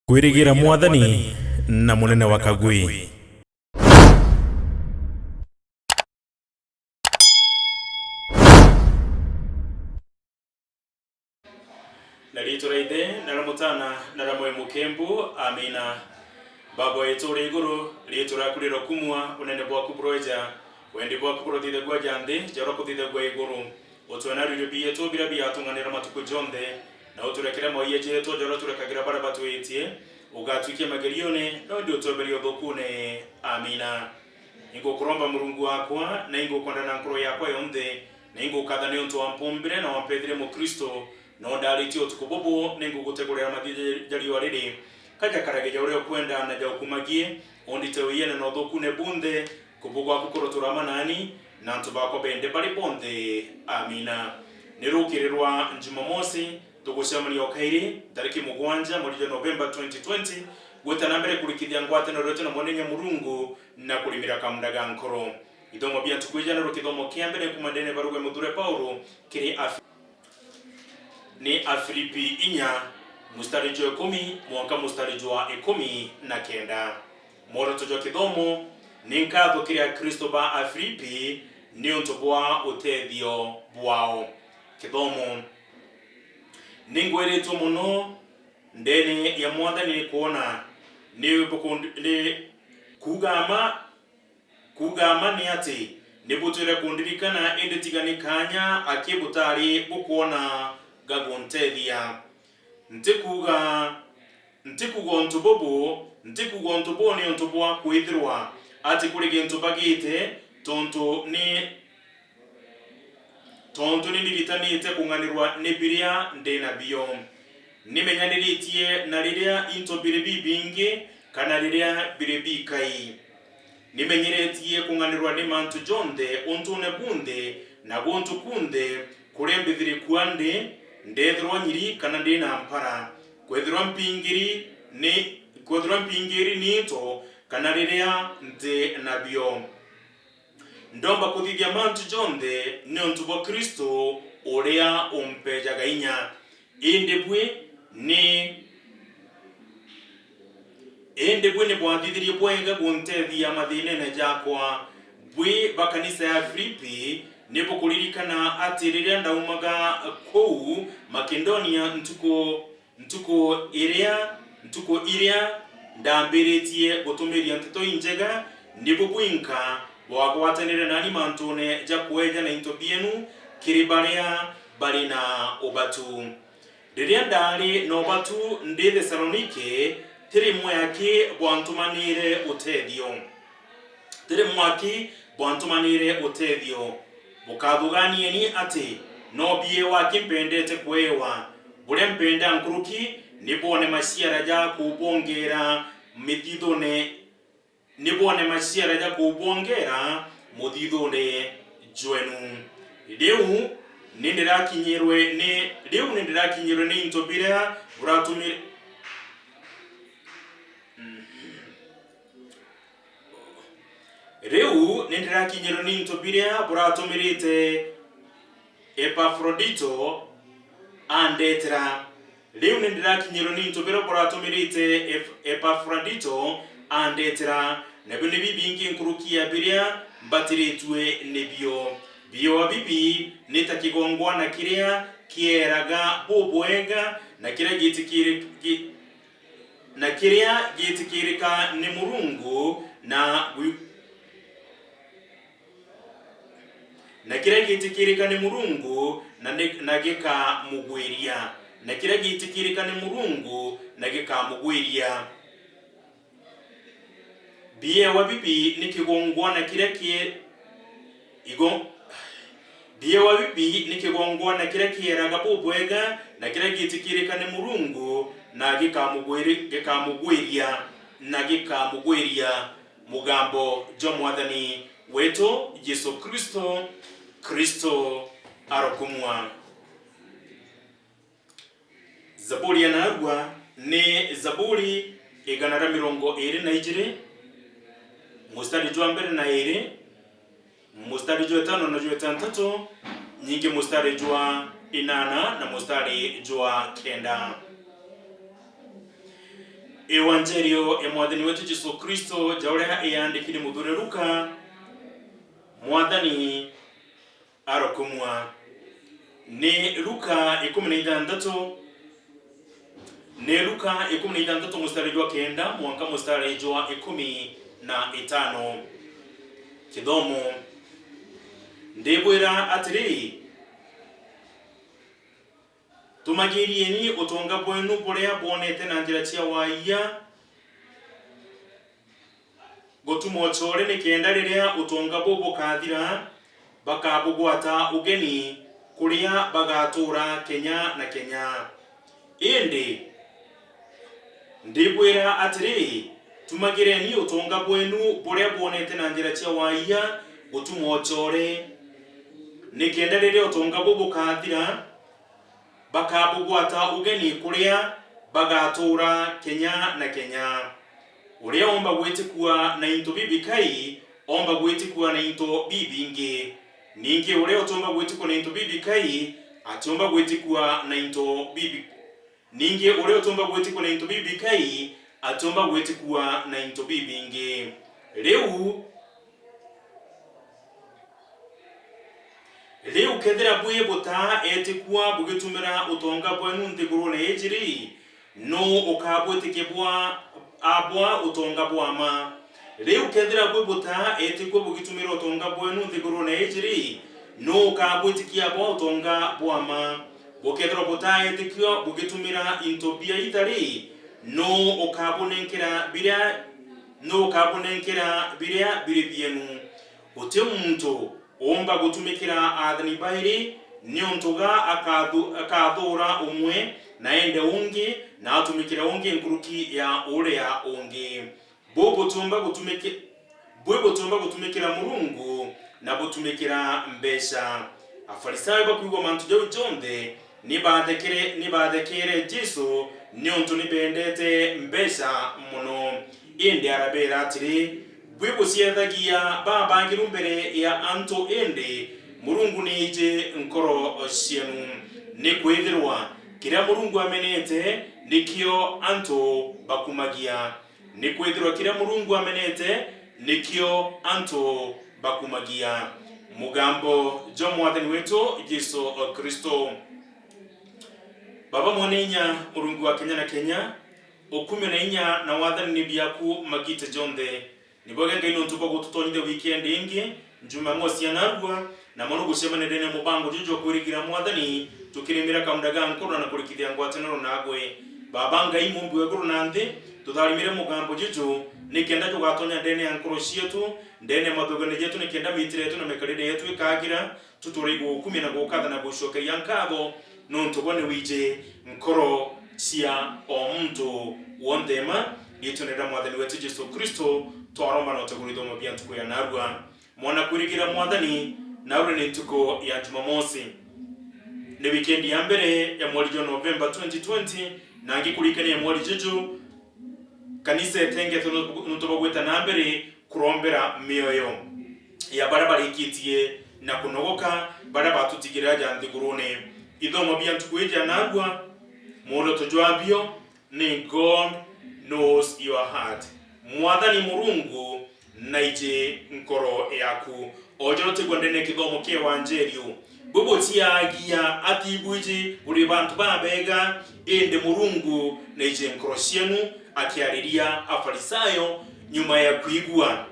Kwirigira Mwathani na munene wa Kagui. Nalitoraide naramutana naramwe mukembu amina. Baba yetu iguru litura kuliro kumwa unene bwa kubroja wende bwa kubrotide gwa jande jaro kutide gwa iguru otwana ryo biye to bira biya tunganira matuko jonde na uturekera moye je to jaro turekagira barabatu etie ugatwikia magerione no ndio toberio bokune amina. Ingo kuromba murungu wakwa na ingo kwanda na nkoro yakwa yonde na ingo kadhane onto wampombere na wampedire mu Kristo no daliti otukubobo ningo gutegurira madije jali warede kaja karage jaure kwenda na jaukumagie ondite uyene no dokune bunde kubugwa kukorotura manani na ntubako bende bali bonde amina. Nirukirirwa Jumamosi tugushamani okairi tariki mugwanja mwezi November 2020 gweta mbere kulikithia ngwate no rote na monenya murungu na kulimira kamdaga nkoro idomo bia tukwijana rukithomo kiambere kumandene barugwe mudure Paulo kiri ni Afilipi inya mustari jo 10 mwaka mustari jo 19 moro tojo kithomo ninkatho kiri Kristo ba Afilipi ni ontobwa utethio bwao kithomo ningweretu muno ndene ya Mwathani kuona ni kugama ni ati nibutire kundirikana ende tiganikanya akibutari bukuona gagontethia ntikuga ntubobo ni ntubwa kwithirwa ati kurige ntubagite tonto ni nilitanite kunganirwa nibiria ndena biyo nimenyaniritie na riria into biribi bingi kana riria biribi kai nimenyeretie kunganirwa ni mantu jonde ontune bunde na gontu kunde kurembithiri kwande ndethirwa nyiri kana ndina mpara kwethirwa mpingiri nito kana riria nte nabio ndomba kuthithia mantu jonde ni ontu bwa Kristo uria umpejaga inya indebwe ni bwathithirie bwega guntethia mathinene jakwa bwi bakanisa ya Filipi ni bukuririkana ati riria ndaumaga kou Makedonia ntuko iria ndambiritie gutumiria nteto injega ni bubwinka bwagwatanire nani mantune jakweja na into bienu kiribaria bali na obatu riria ndari no batu ndi Thessalonike tiri mwaki bwantumanire utethio bukathuganie ni ati no biye waki mpendete kwewa bure mpenda nkuruki nibone masiara ja kubongera mithithone nibone masiara ja kubongera muthithone jwenu riu nindirakinyirwe ni intobira buratumire riu nindirakinyirwe ni intobira buratumirite Epafrodito andetera riu nindirakinyirwe ni intobira buratumirite Epafrodito andetera nabyo nibibingi nkurukia biria mbatiritwe nibyo biyo bibi nitakigongwa na kiria kieraga bubwega na kiria gitikirika ni Murungu na kiria gitikirika ni Murungu na gikamugwiria na kiria gitikirika ni Murungu na gikamugwiria biye wa bibi nikigongwa na kiria kieraga bubwega na kiria gitikirika ni Murungu na gikamugwiria mugambo jo Mwathani wetu Yesu Kristo arokumwa. Zaburi ya narwa ni Zaburi iganara 22 mustari jwa mbere na 2 mustari jwa 5 na jwa 6 nyingi mustari jwa 8 na mustari jwa 9 ewangerio ya mwathani wetu Yesu Kristo jaureha eyandikire muthure Luka mwathani arokumwa ni Luka 16 ni Luka 16 mstari wa 9 mwanka mstari wa 15 kidomo ndebwera atiri tumagirieni utonga bwenu buria bwonete na njira cia waiya gotumochore ni kenda riria utonga bubu kathira bakabugwata ugeni kuria bagatura Kenya na Kenya. Indi ndibwira atiri tumagireni utonga bwenu buria bwonete na njira cia waiya gotumochore ni kenda riria utonga bubu kathira bakabugwata ugeni kuria bagatura Kenya na Kenya. Uria omba gwitikua na into bibikai omba gwitikua na into bibingi ningi uria utomba gwitikua na into bibikai atomba gwitikua na into bibi ningi uria utomba gwitikua na into bibikai atomba gwitikua na into bibingi. Leu kethira bwe buta etikua bugitumira utonga bwenu nthiguru na ejiri no ukabwetikebwa abwa utonga bwama. Leu kethira bwe buta etikua bugitumira utonga bwenu nthiguru na ejiri no ukabwetikia bwa utonga bwama. Bukethira buta etikua bugitumira intobia itari no ukabunenkera biria biribienu. Uti muntu omba gutumikira athani bairi ni untuga akathura umwe na ende ungi na atumikira ungi nkuruki ya uria ungi. Butumba gutumikira Murungu na butumikira mbesha. Afarisayo bakwigwa mantu jau jonde ni bathekere Jesu ni untu ni bendete mbesha muno. Indi arabera atiri bwibu siethagia babangiru mbere ya anto ende Murungu nije nkoro cienu ni kwithirwa kiria Murungu amenete nikio anto bakumagia. Ni kwithirwa kiria Murungu amenete nikio anto bakumagia. Mugambo jo mwathani wetu Yesu Kristo. Baba mwanenya Murungu wa Kenya na Kenya okume na inya na wathani ni biaku magite jonde niboga ngaino ntuko gututonyide weekend ingi Jumamosi yanarwa na mono gusemane dene mubango jujo kurigira mwathani tukirimira kaundaga nkoro na kurikithia ngwataniro nagwe babanga imumbu weguru nande tutharimire mugambo jujo nikenda tugatonya dene ankoro cietu dene mathogane jetu nikenda mitire yetu na mekaride yetu ikagira tuturigo 10 na gukatha na gushoka yankabo no ntubone wije nkoro cia omuntu wondema yitunira mwathani wetu Yesu Kristo twaroma na tukuritho mabia ntuko ya narwa mwana kurigira mwathani naure ni ntuko ya Jumamosi ni weekend ya mbere ya mwezi wa November 2020 na ngikurikania ya mwezi juju kanisa etenge ntubogweta na mbere kurombera mioyo ya barabara ikitie na kunogoka barabara tutigira ja nthigurune ithomo bia ntuko ya narwa mundo tujwabio ni God knows your heart. Mwathani Murungu naije nkoro yaku ojoro tegondene kithomo kia evangelio bubu tiagia atibwiji uri bantu babega ende Murungu naije nkoro cienu akiariria afarisayo nyuma ya kuigua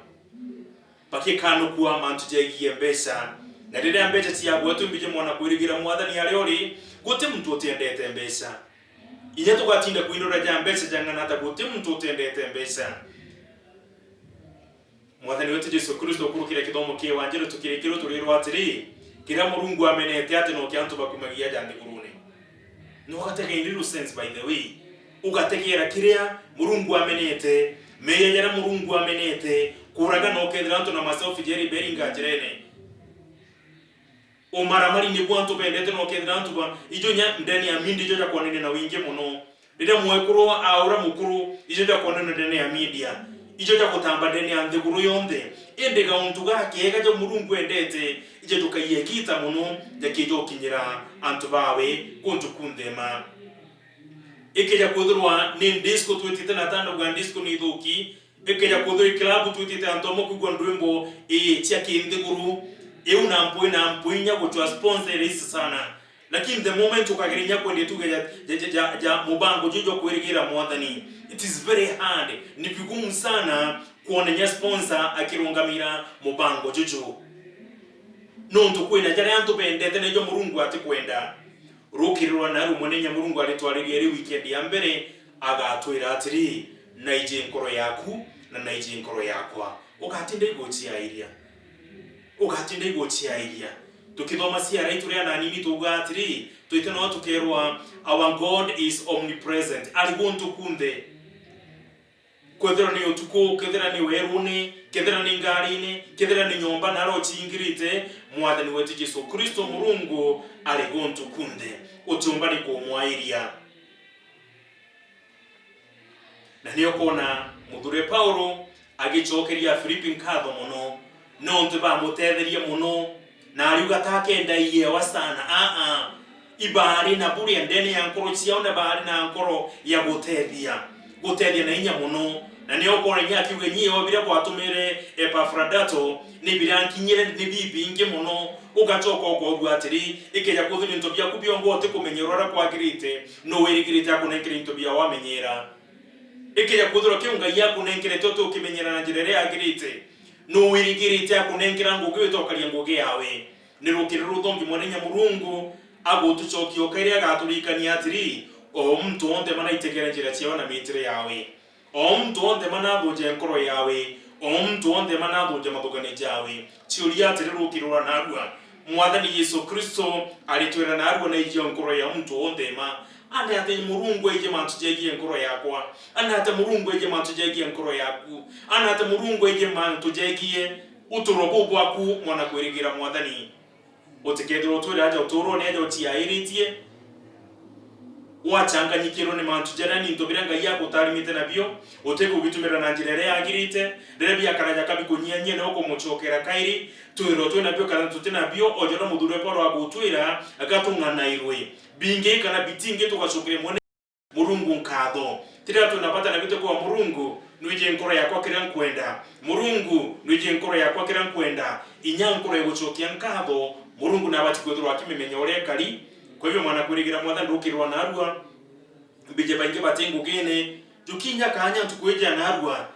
pakikano kuwa mantu jegie mbesha na rire mbesha tiagwetu mbije mwana kurigira mwathani ariori gute muntu otendete mbesha inya tugatinda kuindora ja mbesha jangana hata gute muntu otendete mbesha. Mwathani wetu Yesu Kristo kurukira kithomo kia evangelio tukirekero turirwa atiri kira Murungu amenete ati no kiantu bakumagia jandi kurune no gategeiriru sense by the way ugategera kiria Murungu amenete meyera Murungu amenete kuraga no kendra antu na masofi jeri beringa jirene omaramari ni bwantu bendete no kendra antu ba ijonya ndani ya mindi joja kwa nene na winge muno rire mwekuru aura mukuru ijoja kwa nene ndani ya media ijoja kutamba ndani ya nthiguru yonde ende gauntuga kiega jo Murungu endete ije tukayekita muno yakijo kinyira antu bawe kuntu kunthema ikeja kuthurwa ni disco twitite na tando gwa disco ni thuki ikeja kuthurwa club twitite antomo kugwa ndwimbo cia kinthiguru na mpuinya gutwa sponsor isi sana, lakini the moment ukagirinya kwende tuge ja mubango jijo kwirigira mwathani, it is very hard, ni vigumu sana kuonenya sponsor akirungamira mubango jijo nonto kwina jara antu bendete nejo murungu ati kwenda rukirirwa na rumonenya murungu alitwaririe ri weekend ya mbere agatwira atiri naije nkoro yaku na naije nkoro yakwa ugatinde igochia iria tukithoma ciara ituria na nini tuga atiri tuite no tukerwa our God is omnipresent, aligonto kunde kwethera ni utuko, kwethera ni weruni, kwethera ni ngarine, kwethera ni nyomba naro chingirite mwathani wetu Yesu Kristo murungu aligonto kunde utumbani ko mwairia. Na niyo kona muthure Paulo agichokeria Filipi nkatho muno nontu bamutetherie muno na ariuga takenda iye wasana ibari na buri ndene ya nkoro ciao na bari na nkoro ya gutethia na inya muno. Na niyo kona nyaki wenyi obira kwatumire Epafradato ni birankinyire ni bibi inge muno ugachoka okogwa atiri ikeja kuthuni ntobia kubiongo te kumenyerora kwagirite no werigirite akunenkire ntobia wamenyera ikeja kuthura kiunga yaku nenkire toto ukimenyera na njirere agirite no wirigirite akunenkira ngugi tokaria ngugi yawe ni rukiriru thongi mwanenya murungu agutuchokio kairia gaturikania atiri o mtu onde mana itegera njira ciao na mitire yawe, o mtu onde mana thuje nkoro yawe, o mtu onde mana thuje mathugani jawe ciuria atiri rukirura narua mwathani Yesu Kristo alitwira narua na ije nkoro ya mtu onde ma ande ate murungu eje mantujegie nkoro yakwa, ande ate murungu eje mantujegie nkoro yaku, ande ate murungu eje mantujegie uturobo bwaku mwana kwirigira mwathani utikethiro twira aja uturo ne aja utiairitie wachanganyikiro ni mantujera ni ntobiranga yako tarimite nabyo uteko bitumira na njirere yagirite rebe yakaraja kabikunyanye no komuchokera kairi twiro twina nabyo kana tutinabyo ojoro mudure poro agutwira agatungana irwe binge kana bitinge tukashokere mone murungu nkatho tira tunapata na bito kwa murungu nwije nkoro yakwa kira nkwenda murungu nwije nkoro yakwa kira nkwenda inyankoro yeguchokia nkatho murungu nabati kwethurwa akimemenya ore kali. Kwa hivyo mwana kurigira mwathani ndukirwa narua bije bainge batengu gene tukinya kanya tukweja narua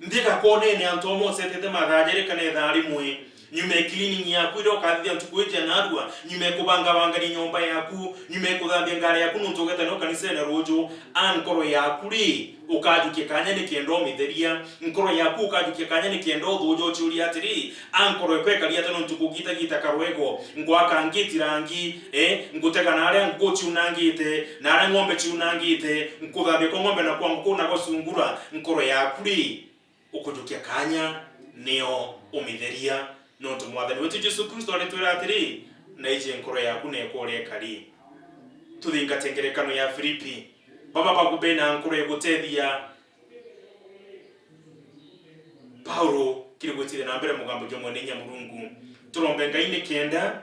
ndika konene antomo setete magajere kana thari mwe nyume cleaning yaku iro kathia tukweja narua nyume kubanga banga ni nyomba yaku nyume kuthambia ngare yaku ntugeta no kanisa na rojo ankoro yaku ri ukajuke kanya ni kendo mitheria nkoro yaku ukajuke kanya ni kendo thujo churi atiri ankoro kweka ria tano ntukugita gita karwego ngwaka ngiti rangi ngutega na aria ngochi unangite na aria ngombe chi unangite nkuthambe ko ngombe na kwa mkuna ko sungura nkoro yaku ri ukujuke kanya neo umitheria no to mwathani wetu Yesu Kristo alitwira atiri na ije nkoro yaku ne kore kali tuthinga tengerekano ya Filipi baba bakubena nkoro egutethia Paulo kirigutire na mbere mugambo jo mwenenya murungu turombe ngaine kenda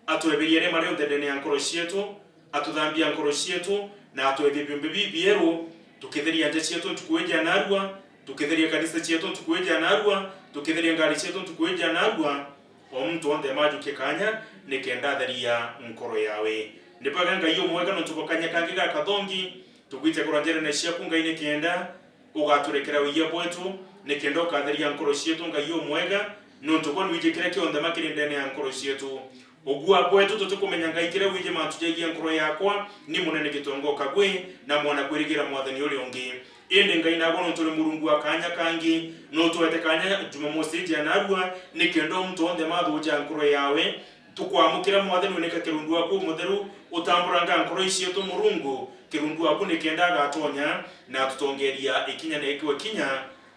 atwebiriere mari ondene ya nkoro cietu atuthambia nkoro cietu na atwethie bimbe bibiero tukitheria nje cietu tukweja narua tukitheria kanisa cietu tukweja narua tukitheria ngari cietu tukweja narua o mtu onde majuke kanya nikenda theria nkoro yawe ndipaga ngayo mwega no tubokanya kangiga kathongi tugwite kuranjere na ciaku ngaine kenda ugaturekera wiya bwetu nikenda ukatheria nkoro cietu ngayo mwega no tukoni wije kire kionde makiri ndene ya nkoro cietu ogua bwetu tutukumenya ngaikire wije mantujegia nkoro yakwa ni munene gitongoka gwe na mwana kwirigira mwathani uri ongi ende ngaina gono tuli murungu akanya kangi no tuwete kanya Jumamosi je narua nikendo mtu onde mathuja nkoro yawe tukwamukira mwathani uneka kirundu wako mutheru utamburanga nkoro cietu murungu kirundu wako nikenda gatonya na tutongeria ikinya na ikiwe kinya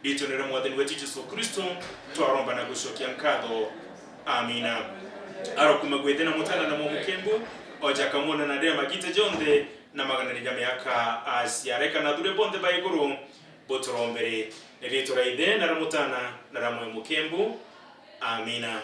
litonere mwathani wetu Yesu Kristo twaromba na gushokia nkatho amina. Arokuma gwethena mutana na mumukembu oja kamona na dema gite jonde na magana ni miaka asiareka na dure bonde baiguru botorombere nilitoraide na ramutana na ramwe mukembu amina.